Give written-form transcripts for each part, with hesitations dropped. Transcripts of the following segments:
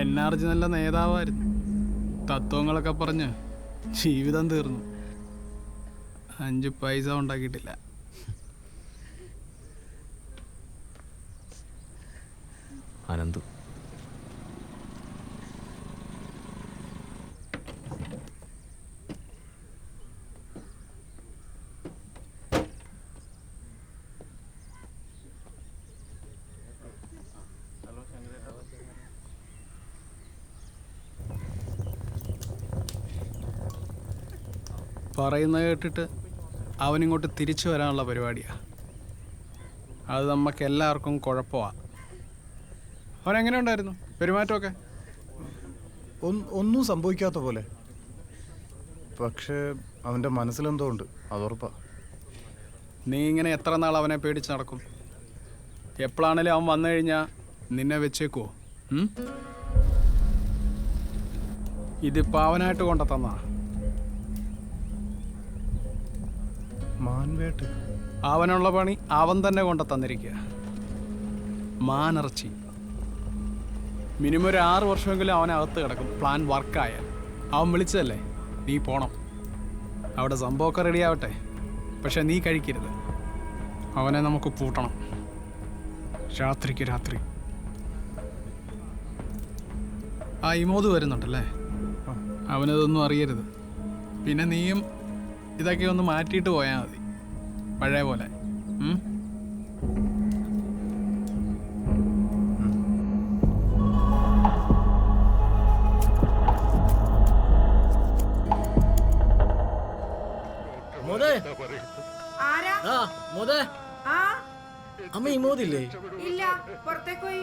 NRG നല്ല നേതാവായിരുന്നു. തത്വങ്ങളൊക്കെ പറഞ്ഞ് ജീവിതം തീർന്നു. 5 പൈസ ഉണ്ടാക്കിയിട്ടില്ല. അനന്തു പറയുന്നത് കേട്ടിട്ട് അവനിങ്ങോട്ട് തിരിച്ചു വരാനുള്ള പരിപാടിയാണ്. അത് നമുക്ക് എല്ലാവർക്കും കുഴപ്പമാണ്. അവനെങ്ങനെ ഉണ്ടായിരുന്നു പെരുമാറ്റമൊക്കെ? ഒന്നും സംഭവിക്കാത്ത പോലെ. പക്ഷേ അവൻ്റെ മനസ്സിലെന്തോ ഉണ്ട്, അതുറപ്പാ. നീ ഇങ്ങനെ എത്ര നാൾ അവനെ പേടിച്ച് നടക്കും? എപ്പോഴാണേലും അവൻ വന്നു കഴിഞ്ഞാൽ നിന്നെ വെച്ചേക്കുവോ? ഇതിപ്പോൾ അവനായിട്ട് കൊണ്ട തന്നാ മാൻവേട്ട്. അവനുള്ള പണി അവൻ തന്നെ കൊണ്ട തന്നിരിക്കുക. മാനിറച്ചി. മിനിമം ഒരു 6 വർഷമെങ്കിലും അവനകത്ത് കിടക്കും. പ്ലാൻ വർക്കായാൽ. അവൻ വിളിച്ചതല്ലേ, നീ പോണം. അവിടെ സംഭവമൊക്കെ റെഡിയാവട്ടെ, പക്ഷെ നീ കഴിക്കരുത്. അവനെ നമുക്ക് പൂട്ടണം, രാത്രിക്ക് രാത്രി. ആ ഇമോദ് വരുന്നുണ്ടല്ലേ, അവനതൊന്നും അറിയരുത്. പിന്നെ നീയും ഇതൊക്കെ ഒന്ന് മാറ്റിയിട്ട് പോയാൽ മതി, പഴയ പോലെ. അമ്മ ഇമോദില്ലേ? ഇല്ല, പുറത്തേക്ക് പോയി.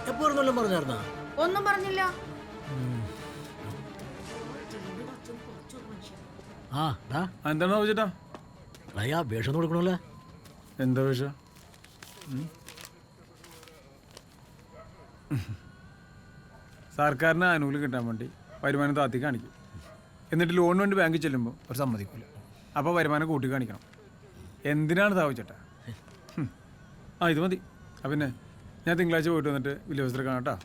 എപ്പോഴും പറഞ്ഞായിരുന്നാ? ഒന്നും പറഞ്ഞില്ല. എന്താണ് ചോദിച്ചിട്ടാ? വേഷം കൊടുക്കണല്ലോ. എന്താ വേഷം? സർക്കാരിന് ആനുകൂല്യം കിട്ടാൻ വേണ്ടി വരുമാനം താത്തി കാണിക്കും. എന്നിട്ട് ലോണിന് വേണ്ടി ബാങ്കിൽ ചെല്ലുമ്പോൾ ഒരു സമ്മതിക്കില്ല. അപ്പോൾ വരുമാനം കൂട്ടി കാണിക്കണം. എന്തിനാണ് താവച്ചേട്ടാ? ഇത് മതി. പിന്നെ ഞാൻ തിങ്കളാഴ്ച പോയിട്ട് വന്നിട്ട് വില്ലേജ് കാണാം കേട്ടോ.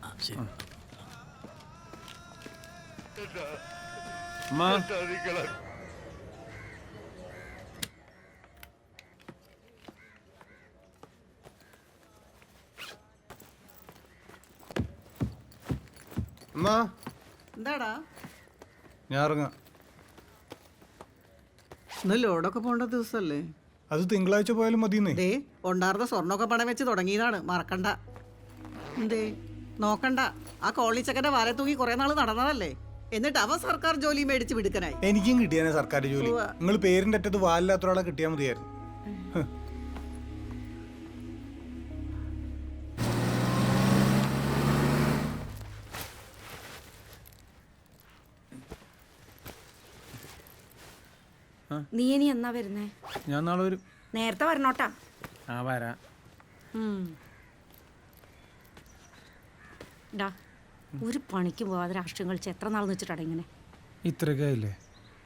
എന്താടാ? ഞാൻ ഇറങ്ങാം. ഇന്ന് ലോഡൊക്കെ പോണ്ട ദിവസല്ലേ? അത് തിങ്കളാഴ്ച പോയാലും മതിയെന്നേ. ദേ ഉണ്ടായിരുന്ന സ്വർണ്ണമൊക്കെ പണം വെച്ച് തുടങ്ങിയതാണ്, മറക്കണ്ട. എന്തേ നോക്കണ്ട, ആ കോളേജൊക്കെ വാല തൂങ്ങി കുറെ നാൾ നടന്നതല്ലേ. എന്നിട്ട് അവൻ സർക്കാർ ജോലി മേടിച്ച് വിടുക്കനായി. എനിക്കും കിട്ടിയാനേ സർക്കാർ ജോലി. നിങ്ങൾ പേരിന്റെ അറ്റത്ത് വാലില്ലാത്ത ഒരാളെ കിട്ടിയാൽ മതിയായിരുന്നു. നീ ഇനി എന്നാ വരുന്നേ? ഞാൻ നാളെ വരും. നേരത്തെ വരണോട്ടാ. വരാം. ഒരു പണിക്ക് പോവാതെ രാഷ്ട്രീയം കളിച്ച് എത്ര നാൾ വെച്ചിട്ടാണ് ഇങ്ങനെ? ഇത്രയൊക്കെ ആയില്ലേ,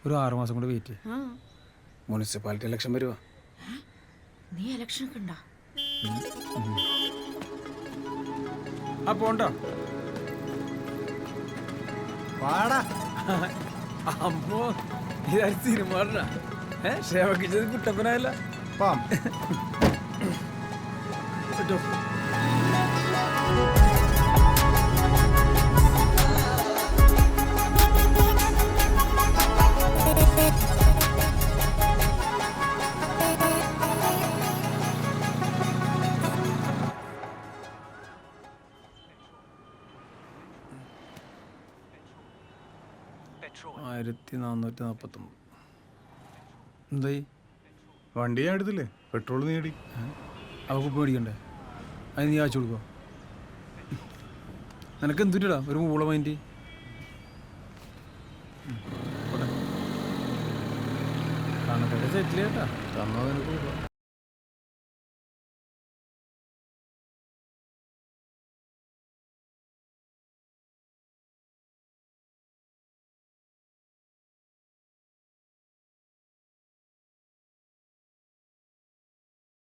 ഒരു 6 മാസം കൂടെ വെയിറ്റ്. മുനിസിപ്പാലിറ്റി ഇലക്ഷൻ വരുവാ. നീ ഇലക്ഷൻ ഒക്കെ ഉണ്ടോ? പോണ്ടോ? പാടാ. അമ്മോ, സിനിമ ക്ഷേമക്കിച്ചത് കുട്ടപ്പനായല്ല. പാം. $1449. എന്തായി? വണ്ടി ഞാൻ എടുത്തില്ലേ, പെട്രോൾ നേടി. അവക്ക് പേടിക്കണ്ടേ? അത് നീ അയച്ചു കൊടുക്കോ? നിനക്ക് എന്തിട്ടാ ഒരു മൂള മൈൻഡ്? കാണട്ടെ സെറ്റിൽ കേട്ടാ. തന്നോ നിനക്ക്